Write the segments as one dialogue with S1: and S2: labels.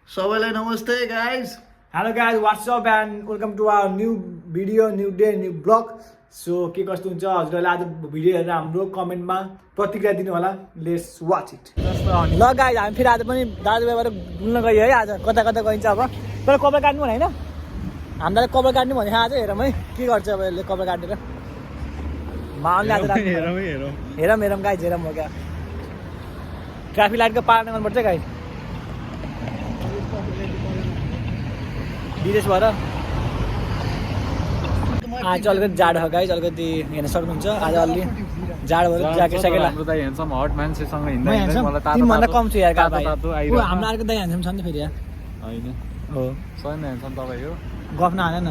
S1: सबैलाई नमस्ते guys.
S2: Hello guys, what's up and welcome to our new video, new day, new blog. So के कस्तो हुन्छ हजुरहरूले आज भिडियो हेरेर हाम्रो कमेन्टमा प्रतिक्रिया दिनु होला। Let's watch it. ल गाइज, हामी फेरि आज पनि दाजुभाइबाट डुल्न गयो है। आज कता कता गइन्छ अब, तर कपाल काट्नु भने होइन, हामीलाई कपाल काट्नु भने आज हेरौँ है के गर्छ अब यसले कपाल काटेर। माउले आज हेरौँ गाइज, हेरौँ हो क्या। ट्राफिक लाइटको पार गर्नुपर्छ गाइज। विदेश भएर आज अलिकति जाडो हो गाइज, अलिकति हेर्न सक्नुहुन्छ। आज अलि जाडो भएर ज्याकेट स्याकेट तिमीभन्दा कम छु यार। हाम्रो अर्को दाइ ह्यान्डसम छ नि त फेरि यार। हो गफ नहान न,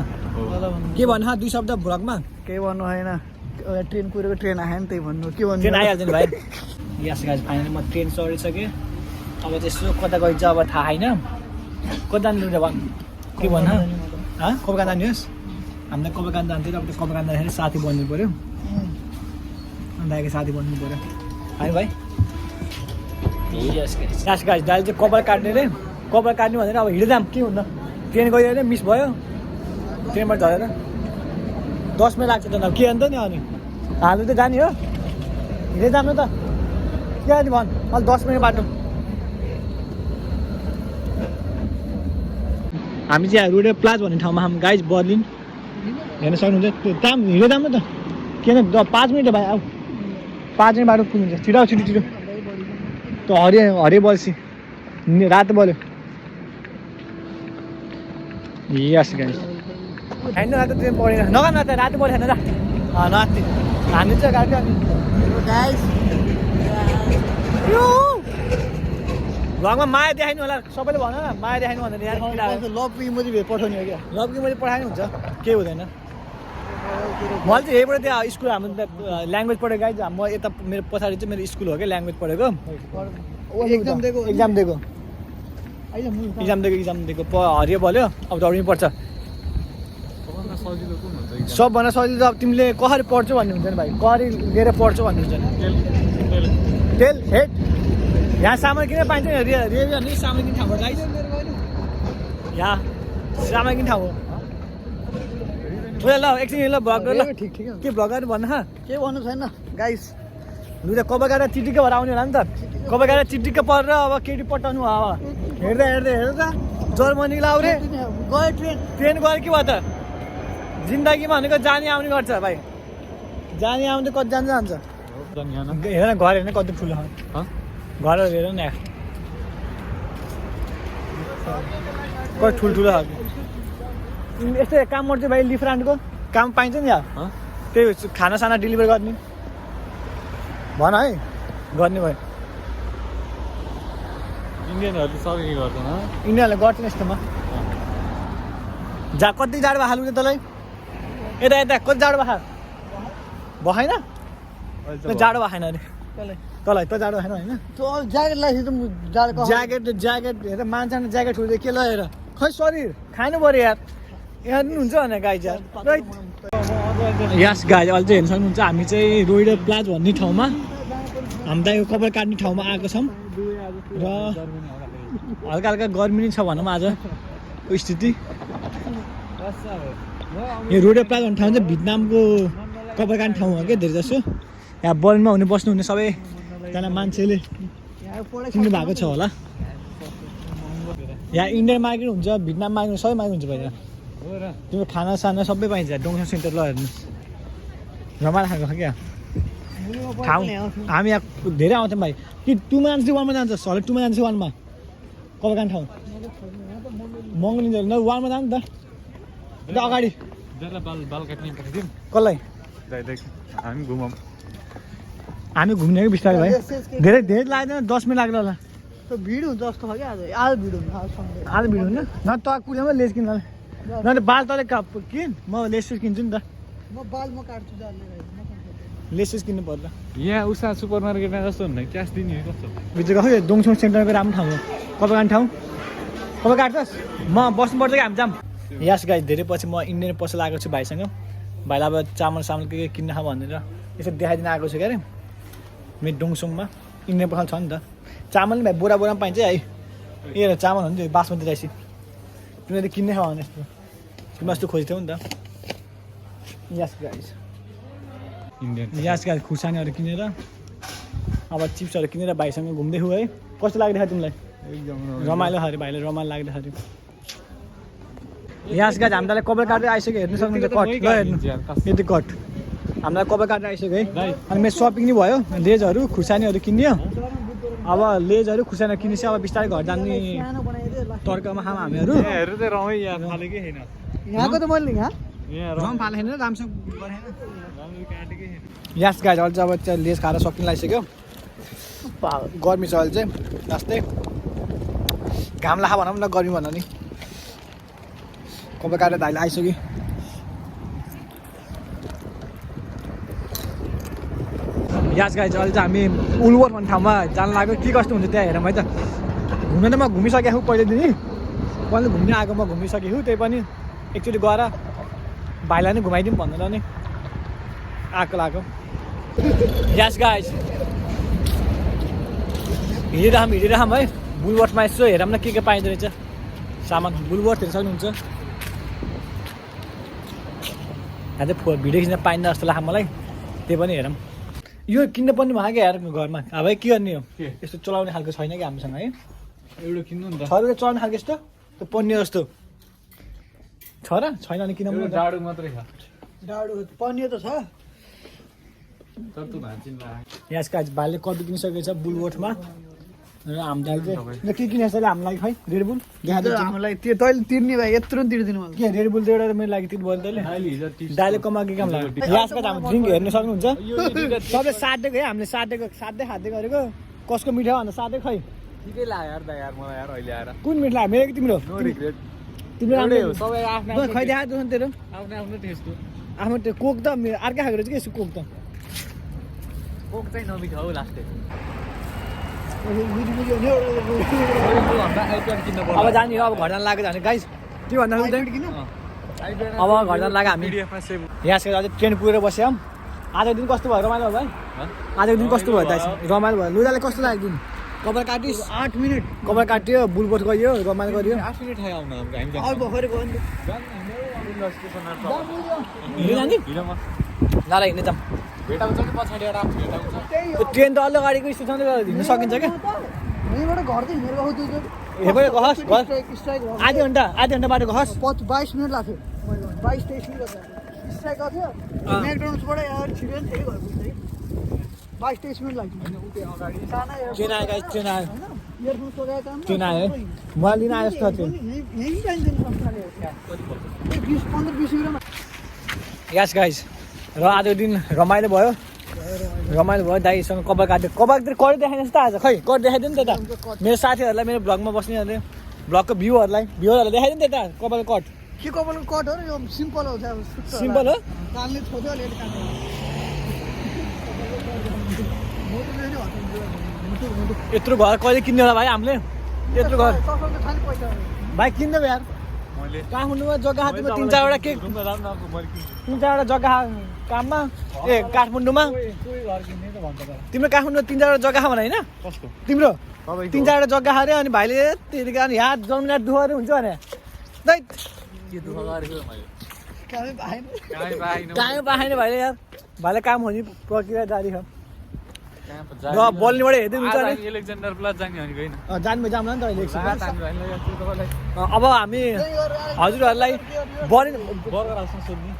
S2: के भन्नु दुई शब्द भ्लगमा?
S1: केही भन्नु होइन, ट्रेन कुरेको ट्रेन आयो नि, त्यही भन्नु। के भन्नु,
S2: ट्रेन आइहाल्छ नि भाइ। यस गाइज, फाइनली म ट्रेन चढिसकेँ। अब त्यसो कता गइन्छ अब थाहा छैन। कता जानु भन् के भन? कपाल काट्न जानुहोस्। हामीलाई कपाल काट्न जान्थ्यो, अब त्यो कपाल काट्दाखेरि साथी बन्नु पऱ्यो। दाइको साथी बन्नु पऱ्यो है भाइ। यस गाइज, दाइले चाहिँ कपाल काट्ने रे। कपाल काट्ने भनेर अब हिँड्दै जाम, के हुन्न। ट्रेन गयो अरे मिस भयो, ट्रेनबाट झरेर 10 मिनट लाग्छ त। के अन्त नि अनि हाल्नु त जाने हो, हिँड्दै जानु त के अनि भन्। अहिले 10 मिनट बाटो। हामी चाहिँ रुडे प्लाज भन्ने ठाउँमा हामी गाइज बर्लिन हेर्न सक्नुहुन्छ। त्यो दाम हिँड्दै जानु त, किन 5 मिनट भाइ। अब 5 मिनट बाटो पुग्नुहुन्छ। छिटो छिटो छिटो। त्यो हरियो बल्छी रातो बल्यो। यस गाइज, होइन रातो ट्रेन पढेन नगर्नु त, रातो बल्यो हेर्न जा नआत्ति हान्नु चाहिँ गाडी। अनि गाइज घरमा माया देखाइनु होला, सबैले भन न माया देखाइनु भनेर। यहाँ
S1: लभ इमोजी पठाउने हो क्या?
S2: लभ इमोजी पठाइनु हुन्छ, केही हुँदैन। मैले चाहिँ यहीँबाट त्यहाँ स्कुल हाम्रो ल्याङ्ग्वेज पढेको गाइज। म यता मेरो पछाडि चाहिँ मेरो स्कुल हो क्या, ल्याङ्ग्वेज पढेको।
S1: एक्जाम दिएको
S2: हरियो बल्यो। अब दौडिनु पर्छ। सबभन्दा सजिलो त अब तिमीले कसरी पढ्छौ भन्ने हुन्छ नि भाइ, कसरी लिएर पढ्छौ भन्ने हुन्छ नि। टेल हेड यहाँ सामान किन पाइन्छ नि, रेडियो नि सामान किन ठाउँ गाइज। यहाँ सामान किन ठाउँ हो। ल एकछिन ल भ्लग ल,
S1: ठिक ठिक
S2: के भ्लग गर्नु भन्न।
S1: के भन्नु छैन गाइस।
S2: लु त कपाल काटेर चिटिक्क भएर आउने होला नि त। कपाल काटेर चिटिक्क परेर अब केटी पठाउनु हो। अब हेर्दा हेर्दा जर्मनी लाउरे
S1: गयो
S2: ट्रेन गयो के भयो त। जिन्दगीमा भनेको जाने आउने गर्छ भाइ, जाने आउने कति जान्छ हेर न। घर हेर्न कति ठुलो घर हेर न, कति ठुल्ठुलो छ। यस्तै काम गर्छ भाइ, डिफ्रेन्टको काम पाइन्छ नि यहाँ। त्यही खानासाना डेलिभर गर्ने भन है, गर्ने भयो। इन्डियनहरूले गर्छन् यस्तोमा। कति जाडो भएको खालु तँलाई यता यता कति जाडो भएको भएन? जाडो भएन अरे तँलाई त जाडो भएन होइन?
S1: ज्याकेट लगाइसक्यो त
S2: ज्याकेट हेर, मान्छे ज्याकेट छोड्दै के ल हेर। खै शरीर खानु पऱ्यो यार, यहाँ पनि हुन्छ भने गाइज यार। यस गाइज, अहिले चाहिँ हेर्न सक्नुहुन्छ हामी चाहिँ रोइडर प्लाज भन्ने ठाउँमा, हामी दाइको कपाल काट्ने ठाउँमा आएको छौँ। र हल्का हल्का गर्मी नै छ भनौँ आजको स्थिति। यो रोइडर प्लाज भन्ने ठाउँ चाहिँ भियतनामको कपाल काट्ने ठाउँ हो क्या धेरै जसो। यहाँ बर्लिनमा हुने बस्नुहुने सबैजना मान्छेले चिन्नु भएको छ होला। यहाँ इन्डियन मार्केट हुन्छ, भियतनाम मार्केट सबै मार्केट हुन्छ भाइ। तिम्रो खानासाना सबै पाइन्छ। डोङसङ सेन्टर ल हेर्नुहोस्, रमाइलो खाएको छ क्या ठाउँ। हामी यहाँ धेरै आउँथ्यौँ भाइ। कि टुमा जान्छ वानमा जान्छ, हले टुमा जान्छ वानमा कपाल काट्ने ठाउँ महँगो लिन्छ न। वानमा जानु त अगाडि कसलाई हामी घुम्ने कि बिस्तारै भाइ। धेरै धेरै लाग्दैन, 10 मिनट लाग्छ होला।
S1: भिड हुन्छ जस्तो छ क्या आज भिड हुन्छ।
S2: आज भिड हुन्न न त कुदामा लेस किन न त बाल तले किन, म लेस किन्छु नि त।
S1: म बाल म काट्छु
S2: लेसेस किन्नु पर्ला।
S3: यहाँ उषा सुपर मार्केटमा जस्तो हुन्न, क्यास दिने कस्तो
S2: भित्र गयो। दोङसङ सेन्टरको राम्रो ठाउँ हो कपाल काट्ने ठाउँ। कपाल काट्छस् म बस्नुपर्छ कि हामी जाम। यस गाइज, धेरै पछि म इन्डियन पसल आएको छु भाइसँग। भाइलाई अब चामल सामल के किन्न भनेर यसो देखाइदिन आएको छु क्या अरे। मेरो डोङसङमा इन्डियन पसल छ नि त। चामल नि भाइ बोरा बोरामा पाइन्छ है। ए चामल हो नि त्यो बासमती राइस तिमीले त किन्ने खाऊ भने यस्तो तिमी यस्तो खोज्थ्यौ नि त यस गाइस
S3: इन्डियन
S2: यस गाइस खुर्सानीहरू किनेर अब चिप्सहरू किनेर भाइसँग घुम्दै छु है कस्तो लाग्दैछ तिमीलाई
S3: एकदम
S2: रमाइलो खायो भाइले रमाइलो लाग्दाखेरि यस गाइस हामीलाई कपाल काटेर आइसक्यो हेर्नु सक्नुहुन्छ कट ल हेर्नु यति कट हामीलाई कपाल काटेर आइसक्यो है अनि मेरो सपिङ नि भयो लेजहरू खुर्सानीहरू किनियो अब लेजहरू खुर्सानी किनेपछि अब बिस्तारै घर जाने तर्कामा खाम हामीहरू
S3: हेर्नु चाहिँ रमै यहाँ फालेकै छैन
S1: यहाँको त मैले यहाँ
S3: यहाँ
S2: रम फाले छैन राम्रोसँग गरेन
S3: रमै काटेकै छैन
S2: यस गाइस अहिले चाहिँ अब चाहिँ लेज खाएर सकिन लागिसक्यो गर्मी छ अहिले चाहिँ जस्तै घाम लाखा भनौँ न गर्मी भन नि कपाल काटेर धाइले आइसक्यो यस गाइस अहिले चाहिँ हामी उल्वर भन्ने ठाउँमा जान लाग्यो के कस्तो हुन्छ त्यहाँ हेरौँ है त घुम्न त म घुमिसकेको छु पहिल्यैदेखि पहिला घुम्न आएको म घुमिसकेको छु त्यही पनि एकचोटि गएर भाइलाई नै घुमाइदिउँ भनेर नि आएको लाग्यो यस गाइस हिँडिरहँ है बुलवर्थमा यसो हेरौँ न के पाइँदो रहेछ सामान बुलवर्थ हेर्न सक्नुहुन्छ यहाँ चाहिँ भिडियो खिच्न पाइन्न जस्तो लाग्छ मलाई त्यही पनि हेरौँ यो किन्न पर्ने भयो क्या यार घरमा अब के गर्ने हो यस्तो चलाउने खालको छैन कि हामीसँग है
S3: एउटा किन्नु नि त
S2: छ रुपियाँ चलाउने खालको यस्तो त्यो पन्ने जस्तो छ र छैन भने किन
S3: डाडु मात्रै छ
S1: डाडु पनिर त छ
S3: तर तँ भान्चिन ला
S2: यस गाइस भाइले कति किनिसकेको छ बुलवर्थमा र हामीलाई चाहिँ के किनेछ अहिले हामीलाई खै रेडबुल
S1: हामीलाई त्यो तैँले तिर्ने भाइ यत्रो तिर्दिनु मलाई
S2: के रेडबुल त एउटा मेरो लागि तिर्नु भयो तैँले
S3: अहिले हिजो
S2: दाइले कमाएको काम लाग्यो यस गाइस हाम्रो ड्रिङ्क हेर्न सक्नुहुन्छ सबै साट्दैको है हामीले साट्दै खाँदै गरेको कसको मिठो भन्दा साट्दै खै
S3: ठिकै लाग्यो यार दा यार मलाई यार अहिले आएर
S2: कुन मिठो लाग्यो मेरो कि तिम्रो
S3: नो रिग्रेट
S2: तिम्रो
S3: एउटै
S2: राम्रो
S3: हो सबै आफ्नो
S2: खै देखा दुख्छ तेरो
S3: आफ्नो आफ्नो टेस्ट हो
S2: आफ्नो त्यो कोक त मेरो अर्कै खाएको रहेछ कि यसो कोक त
S3: कोक चाहिँ नमिठो हो लास्टै
S2: अब जाने हो अब घर जान लाग्यो भने गाइस के भन्दा अब घर जान लाग्यो हामी यहाँसम्म अझै ट्रेन पुगेर बस्यौँ आजको दिन कस्तो भयो रमाइलो भयो भाइ आजको दिन कस्तो भयो दाइ रमाइलो भयो लुजाले कस्तो लाग्यो दिन कपाल काटिस
S1: 8 मिनट
S2: कपाल काट्यो बुलबोट गयो रमाइलो गरियो
S3: 8 मिनेट खायो आउन हामी
S1: अब भर्खर गयो नि
S2: नाला हिँड्ने जाऊँ
S3: भेटाउँछ कि पछाडि एउटा आफ्नो भेटाउँछ
S2: त्यो ट्रेन त अल्लो गाडीको स्टेसनले हिँड्नु सकिन्छ क्या
S1: यहीँबाट घर चाहिँ हिँडेर गएको त्यो
S2: हेर्दै गहस्
S1: स्ट्राइक
S2: आधी घन्टा बाटो गहस्
S1: 22 मिनट लाग्थ्यो 22-23 मिनट स्ट्राइक गएको थियो म्याकडोनल्ड्सबाट यार छिटो नि धेरै घर पुग्छ 22-23 मिनट लाग्थ्यो साना
S2: ट्रेन आयो गाइस ट्रेन आयो
S1: इयरफोन्स लगाएको काम
S2: ट्रेन आयो मलाई लिन आयो जस्तो थियो
S1: यहीँ जान्छन् संस्थाले 20-15-20 मिनटमा
S2: यस गाइस र आजको दिन रमाइलो भयो दाइसँग कपाल काट्यो कपाल कट देखाइदिनुहोस् त आज खै कट देखाइदिनु नि त मेरो साथीहरूलाई मेरो भ्लगमा बस्नेहरूले भ्लगको भ्युहरूलाई देखाइदिनु नि त कपाल कट
S1: के कपालको कट हो र यो सिम्पल हो चाहिँ
S2: सिम्पल हो
S1: कानले छोड्यो अलिअलि काट्यो
S2: यत्रो घर कहिले किन्ने होला भाइ हामीले यत्रो घर
S1: तपाईँको छ नि पैसा
S2: भाइ किन्नु यार
S3: मैले
S2: काठमाडौँमा जग्गा हातमा 3-4वटा के
S3: घुम्न जाऊँ न मैले
S2: 3-4वटा जग्गा काममा ए काठमाडौँमा
S3: कोही घर किन्ने त भन्छ त
S2: तिम्रो काठमाडौँमा 3-4वटा जग्गा खा भने होइन
S3: कस्तो
S2: तिम्रो
S3: तपाईँको
S2: 3-4वटा जग्गा खायो अनि भाइले त्यति कारण यहाँ जमिन दुःखहरू हुन्छ भने दैट
S3: के दुःख गरेको मैले
S1: कामै भएन
S3: काहीँ पाएन
S2: कहाँ पाएन भाइले यार भाइले काम हुने प्रक्रिया जारी छ
S3: कहाँ पो
S2: र
S3: जाने?
S2: बोल्नेबाट हेर्दै हुन्छ
S3: आज
S2: नि
S3: हामी एलेक्जेन्डर प्लाज जाने भनेको होइन
S2: जानु जाउँला नि त अहिले एकछिन।
S3: रात हामी भाइलाई याद थियो तपाईँलाई
S2: अब हामी हजुरहरूलाई बर्लिन
S3: बर्गर हाउसमा सोध्ने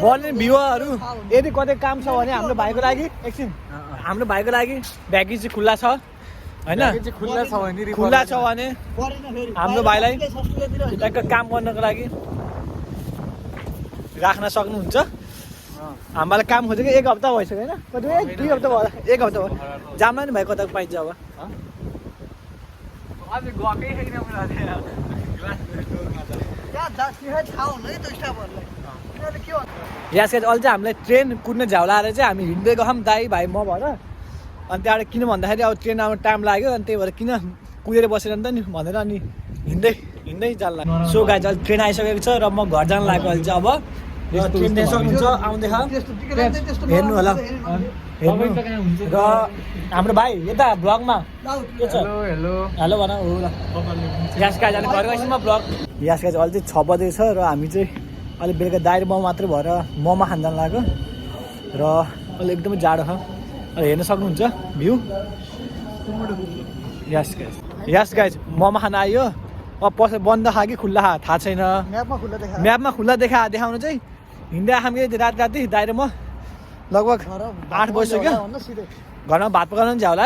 S2: बर्लिन भ्युहरू यदि कतै काम छ भने हाम्रो भाइको लागि एकछिन हाम्रो भाइको लागि भ्याकेन्सी चाहिँ खुल्ला छ होइन
S3: चाहिँ खुल्ला छ भने
S2: खुल्ला छ भने हाम्रो भाइलाई
S1: सब्सिडीतिर
S2: ट्याक्क काम गर्नको लागि राख्न सक्नुहुन्छ हामीलाई काम खोजेको 1 हप्ता भइसक्यो होइन कति 2 हप्ता भयो 1 हप्ता भयो जाममा नि भाइ कता पाइन्छ अब
S3: आज गएकै छैन मलाई
S2: यस अहिले चाहिँ हामीलाई ट्रेन कुद्न झ्याउला आएर चाहिँ हामी हिँड्दै गयौँ दाइ भाइ म भएर अनि त्यहाँबाट किन भन्दाखेरि अब ट्रेन आउनु टाइम लाग्यो अनि त्यही भएर किन कुदेर बसेर नि त नि भनेर अनि हिँड्दै जान्ला सो गाइस अहिले ट्रेन आइसकेको छ र म घर जान लाग्यो अहिले चाहिँ अब ट्रेन सक्नुहुन्छ आउँदैछ हेर्नु होला हेर्नु र हाम्रो भाइ यता ब्लगमा के छ
S3: हेलो हेलो
S2: हेलो भन हो ल यासका जाने घर गएपछि म ब्लग यासका चाहिँ अहिले चाहिँ 6 बजेको छ र हामी चाहिँ अहिले बेलुका दाइर मोमो मात्रै भएर मोमो खान जानु लाग्यो र अहिले एकदमै जाडो छ अहिले हेर्न सक्नुहुन्छ भ्यू यस गाइज मोमो खान आयो अब बन्द खा कि खुल्ला खा थाहा छैन म्यापमा खुल्ला देखाउनु चाहिँ हिँड्दै हामी रात राति दाइर म लगभग 8 बजिसक्यो घरमा भात पकाउनु पनि झ्याउला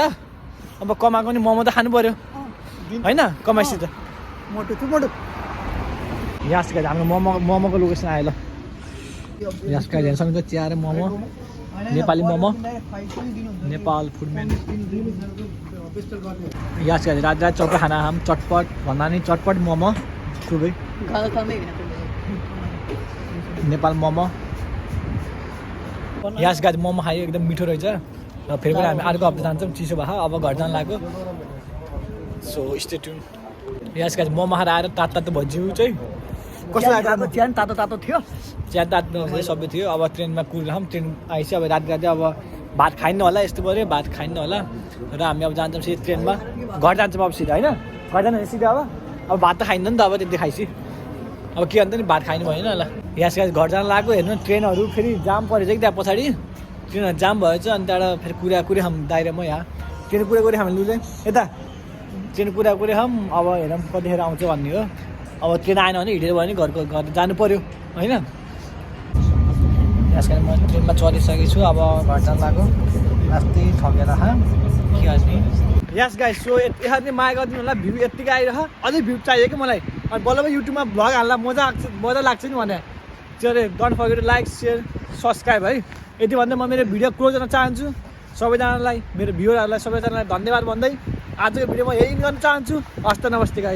S2: अब कमाएको नि मोमो त खानु पर्यो होइन कमाइसित यस गाइज हाम्रो मोमोको लोकेसन आयो ल यस गाइज हेर्न सक्नुहुन्छ चिया र मोमो नेपाली मोमो नेपाल फुडमेन यस गाइज रात रात चौका खाना हम चटपट भन्दा नि चटपट मोमो खुबै नेपाल मोमो यस गाइज मोमो खायो एकदम मिठो रहेछ र फेरि पनि हामी अर्को हप्ता जान्छौँ चिसो भएको अब घर जानु लाग्यो सो स्टे ट्युन यस गाइज मोमो खाएर आएर तातो भजियो चाहिँ कस्तो लाग्यो चिया पनि तातो थियो चिया तातो सबै थियो अब ट्रेनमा कुदिरहँ ट्रेन आइसक्यो अब राति राति अब भात खाइन्न होला यस्तो पऱ्यो भात खाइन्न होला र हामी अब जान्छौँ सिधै ट्रेनमा घर जान्छौँ अब सिधा होइन घर जानु सिधा अब भात त खाइन्न नि त अब त्यति खाइसि अब के अन्त नि भात खाइनु भएन ल यस गाइज घर जानु लाग्यो हेर्नु ट्रेनहरू फेरि जाम परेछ कि त्यहाँ पछाडि ट्रेनहरू जाम भएछ अनि त्यहाँबाट फेरि कुरे हामी दाइरेमा यहाँ ट्रेन कुरे हामी लुले यता ट्रेन कुरे हम अब हेरौँ कतिखेर आउँछ भन्ने हो अब ट्रेन आएन भने हिँडेर भयो भने घर जानु पऱ्यो होइन यस कारण म ट्रेनमा चढिसकेको छु अब घर जानु लाग्यो अस्ति ठगेर के गर्ने यस गाइस सो यसरी नै माया गरिदिनु होला भ्यू यत्तिकै आइरह अझै भ्यू चाहियो कि मलाई अनि बल्ल युट्युबमा भ्लग हाल्दा मजा लाग्छ नि भने चाहिँ don't forget to like share subscribe है यति भन्दै म मेरो भिडियो क्लोज गर्न चाहन्छु सबैजनालाई मेरो भ्युअरहरूलाई सबैजनालाई धन्यवाद भन्दै आजको भिडियो म यही गर्न चाहन्छु हस्त नमस्ते गाइस